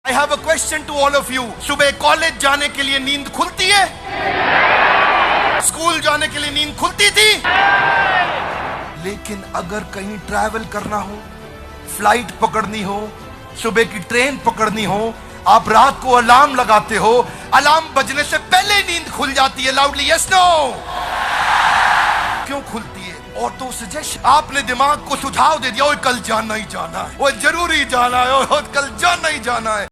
I have a question to all of you. सुबह college जाने के लिए नींद खुलती है? स्कूल जाने के लिए नींद खुलती थी? लेकिन अगर कहीं ट्रैवल करना हो, फ्लाइट पकड़नी हो, सुबह की ट्रेन पकड़नी हो, आप रात को अलार्म लगाते हो, अलार्म बजने से पहले नींद खुल जाती है। Loudly yes no. क्यों खुलती है? Auto suggestion. आपने दिमाग को सुझाव दे दिया, ओए कल जाना ही जाना है, वो जरूरी जाना है, कल जाना ही जाना है।